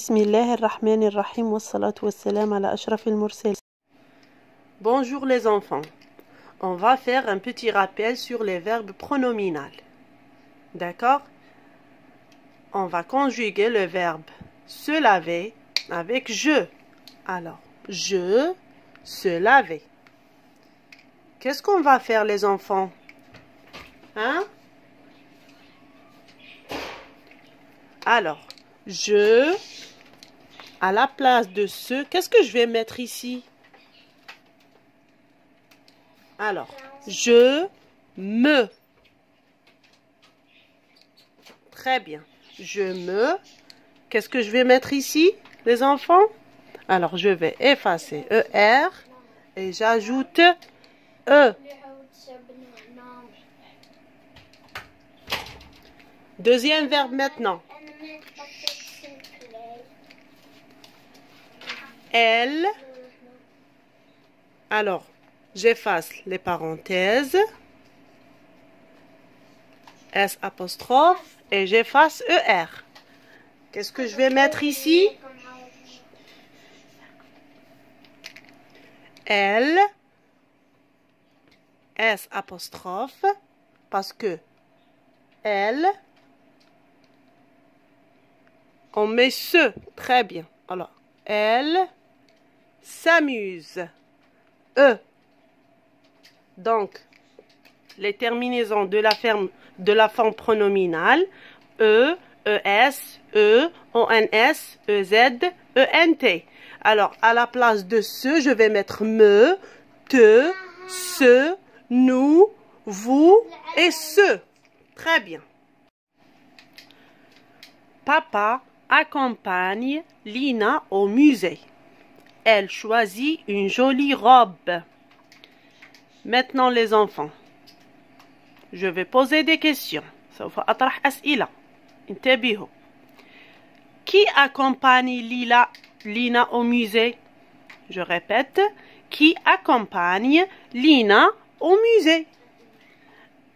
Bismillahirrahmanirrahim wassalatu wassalam ala ashrafil mursal. Bonjour les enfants. On va faire un petit rappel sur les verbes pronominaux. D'accord? On va conjuguer le verbe se laver avec je. Alors, je, se laver. Qu'est-ce qu'on va faire les enfants? Hein? Alors, je, à la place de ce, qu'est-ce que je vais mettre ici? Alors, je me. Très bien. Je me. Qu'est-ce que je vais mettre ici, les enfants? Alors, je vais effacer ER et j'ajoute E. Deuxième verbe maintenant. Elle. Alors, j'efface les parenthèses. S apostrophe et j'efface ER. Qu'est-ce que je vais mettre ici? Elle. S apostrophe. Parce que elle. On met ce. Très bien. Alors, elle s'amuse. E. Donc, les terminaisons de la forme pronominale. E, ES, E, ONS, EZ, ENT. Alors, à la place de ce, je vais mettre me, te, ce, nous, vous et ce. Très bien. Papa accompagne Lina au musée. Elle choisit une jolie robe. Maintenant les enfants, je vais poser des questions. سوف أطرح أسئلة. انتبهوا. Qui accompagne Lina au musée? Je répète. Qui accompagne Lina au musée?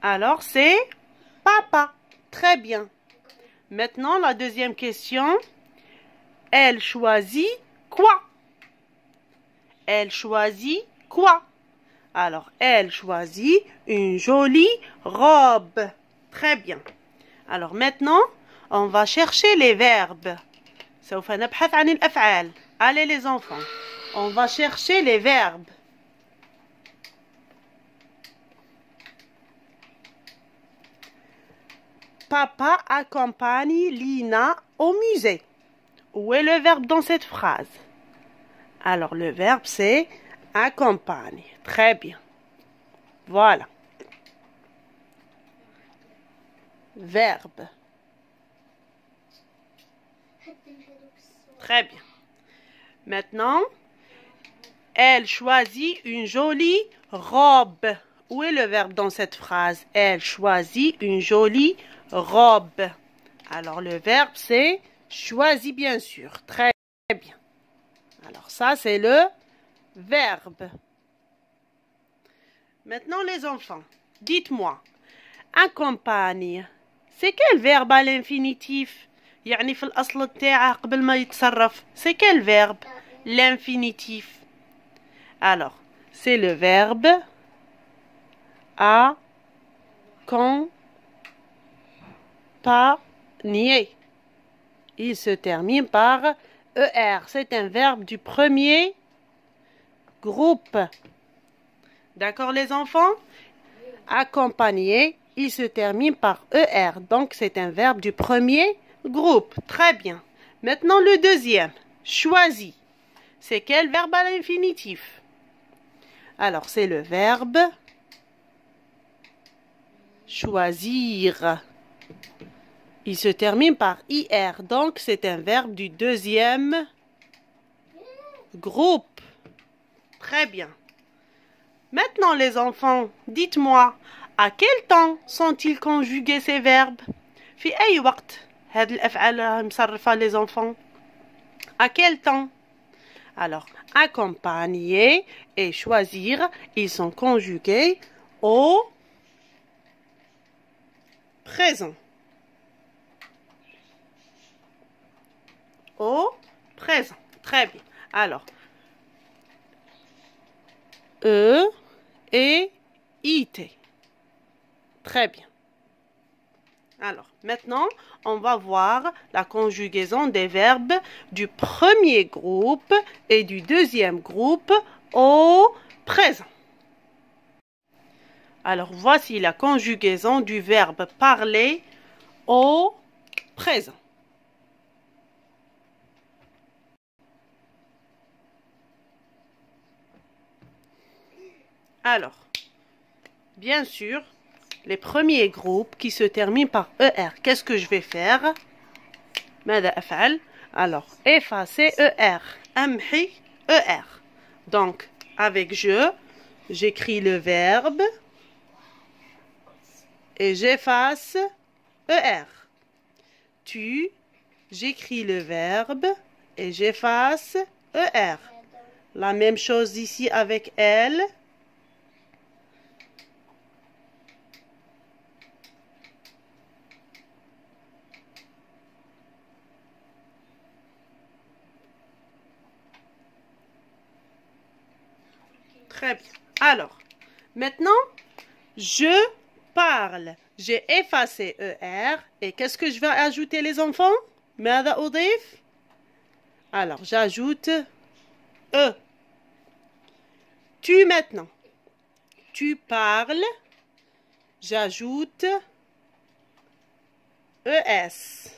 Alors c'est papa. Très bien. Maintenant la deuxième question. Elle choisit quoi? Elle choisit quoi? Alors, elle choisit une jolie robe. Très bien. Alors maintenant, on va chercher les verbes. سوف نبحث عن الأفعال. Allez les enfants, on va chercher les verbes. Papa accompagne Lina au musée. Où est le verbe dans cette phrase? Alors, le verbe c'est accompagne. Très bien. Voilà. Verbe. Très bien. Maintenant, elle choisit une jolie robe. Où est le verbe dans cette phrase? Elle choisit une jolie robe. Alors, le verbe c'est choisit, bien sûr. Très bien. Alors, ça c'est le verbe. Maintenant les enfants, dites-moi, accompagne, c'est quel verbe à l'infinitif? يعني في الأصل بتاعه قبل ما يتصرف. C'est quel verbe? L'infinitif. Alors, c'est le verbe accompagner. Il se termine par ER. C'est un verbe du premier groupe. D'accord les enfants? Accompagner, il se termine par ER. Donc c'est un verbe du premier groupe. Très bien. Maintenant le deuxième. Choisi. C'est quel verbe à l'infinitif? Alors c'est le verbe choisir. Il se termine par IR. Donc c'est un verbe du deuxième groupe. Très bien. Maintenant les enfants, dites-moi, à quel temps sont-ils conjugués ces verbes? في أي وقت هذه الأفعال مصرفة les enfants? À quel temps? Alors, accompagner et choisir, ils sont conjugués au présent. au présent. Très bien. Alors, E et IT. Très bien. Alors, maintenant, on va voir la conjugaison des verbes du premier groupe et du deuxième groupe au présent. Alors, voici la conjugaison du verbe parler au présent. Alors, bien sûr, les premiers groupes qui se terminent par ER. Qu'est-ce que je vais faire? Alors, effacer ER. Amhi ER. Donc, avec j'écris le verbe et j'efface ER. Tu, j'écris le verbe et j'efface ER. La même chose ici avec elle. Très bien. Alors, maintenant, je parle. J'ai effacé ER. Et qu'est-ce que je vais ajouter, les enfants? ماذا أضيف? Alors, j'ajoute E. Tu maintenant. Tu parles. J'ajoute ES.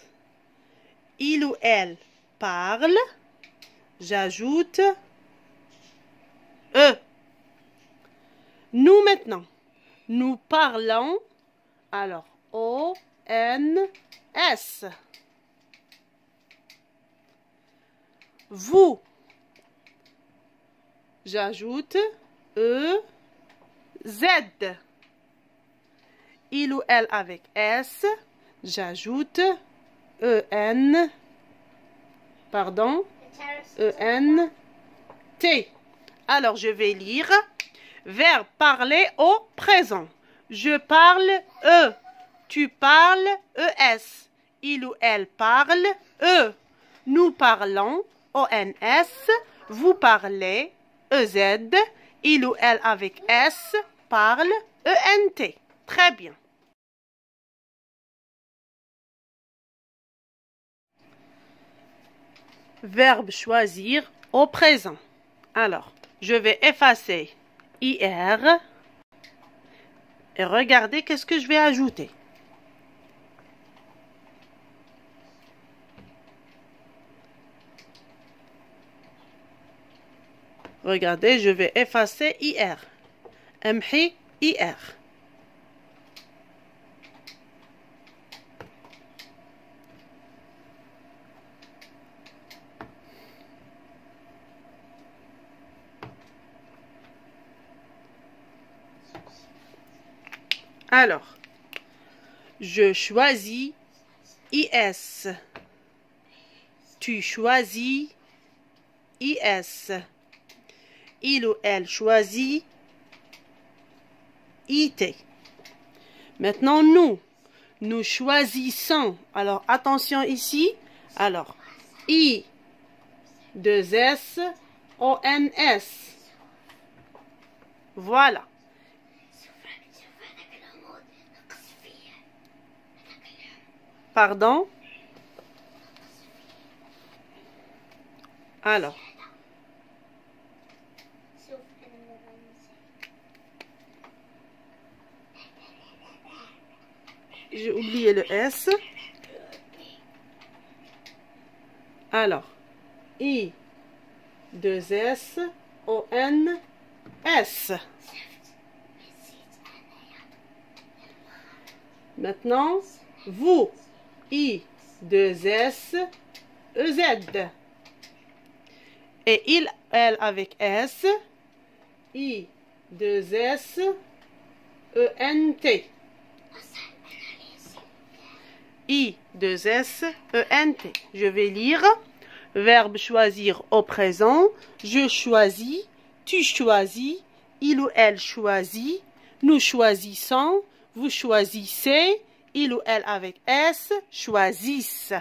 Il ou elle parle. J'ajoute E. Nous maintenant. Nous parlons. Alors, O-N-S. Vous. J'ajoute E-Z. Il ou elle avec S. J'ajoute E-N. Pardon. E-N-T. Alors, je vais lire. Verbe parler au présent. Je parle E. Tu parles ES. Il ou elle parle E. Nous parlons ONS. Vous parlez EZ. Il ou elle avec S parle ENT. Très bien. Verbe choisir au présent. Alors, je vais effacer IR. Et regardez qu'est-ce que je vais ajouter. Regardez, je vais effacer IR. Amhi IR. Alors, je choisis IS. Tu choisis IS. Il ou elle choisit IT. Maintenant, nous choisissons. Alors, attention ici. Alors, I, 2S, ONS. Voilà. Pardon? Alors. J'ai oublié le S. Alors. I, 2S, ON, S. Maintenant, vous. I, 2S, EZ. Et il, elle avec S. I, 2S, ENT. I, 2S, ENT. Je vais lire. Verbe choisir au présent. Je choisis. Tu choisis. Il ou elle choisit. Nous choisissons. Vous choisissez. Il ou elle avec S choisissent.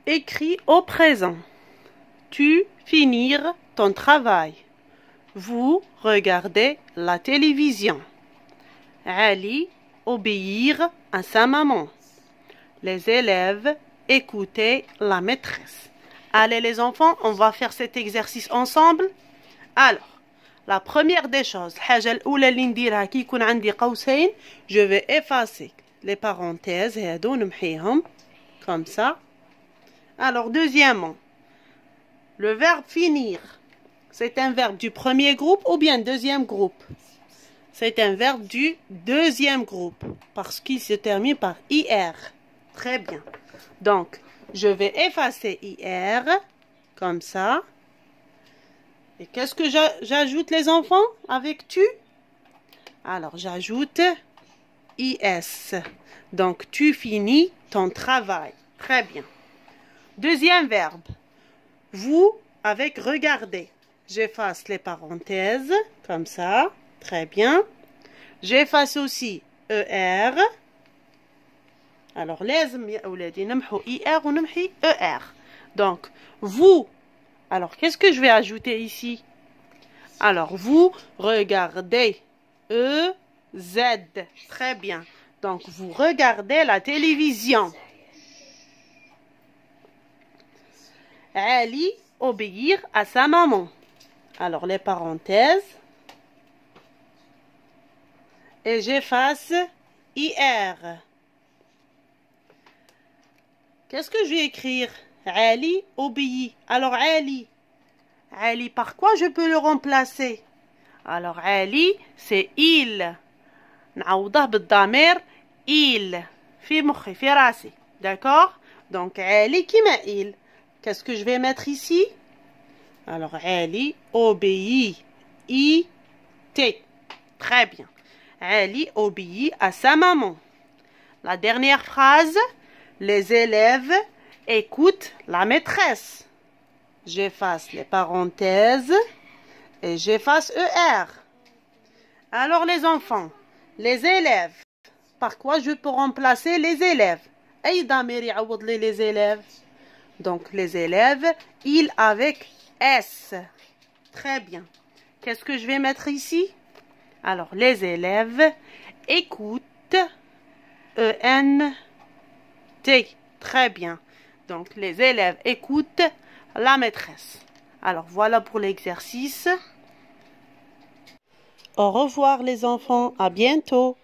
écrit au présent. Tu finir ton travail. Vous regardez la télévision. Ali obéir à sa maman. Les élèves écouter la maîtresse. Allez les enfants, on va faire cet exercice ensemble. Alors, la première des choses, الحاجة الأولى اللي نديرها كي يكون عندي قوسين, je vais effacer les parenthèses هادو نمحيهم comme ça. Alors, deuxièmement, le verbe finir, c'est un verbe du premier groupe ou bien deuxième groupe? C'est un verbe du deuxième groupe parce qu'il se termine par IR. Très bien. Donc, je vais effacer IR comme ça. Et qu'est-ce que j'ajoute les enfants avec tu? Alors, j'ajoute IS. Donc, tu finis ton travail. Très bien. Deuxième verbe. Vous avec regarder. J'efface les parenthèses comme ça. Très bien. J'efface aussi ER. Alors, لازم يا أولادي نمحو ER ونمحي ER. Donc, vous. Alors, qu'est-ce que je vais ajouter ici? Alors, vous regardez. EZ. Très bien. Donc, vous regardez la télévision. Ali obéir à sa maman. Alors, les parenthèses. Et j'efface IR. Qu'est-ce que je vais écrire? Ali obéit. Alors, Ali. Ali, par quoi je peux le remplacer? Alors, Ali, c'est il. نعوضه بالضمير il. في مخي في راسي. D'accord? Donc, Ali كيما il. Qu'est-ce que je vais mettre ici? Alors, Ali obéit. I-T. Très bien. Ali obéit à sa maman. La dernière phrase, les élèves écoutent la maîtresse. J'efface les parenthèses et j'efface ER. Alors les enfants, les élèves, par quoi je peux remplacer les élèves? أي ضمير يعوض لي les élèves? Donc les élèves, ils avec S. Très bien. Qu'est-ce que je vais mettre ici? Alors les élèves écoutent E-N-T. Très bien. Donc les élèves écoutent la maîtresse. Alors voilà pour l'exercice. Au revoir les enfants, à bientôt.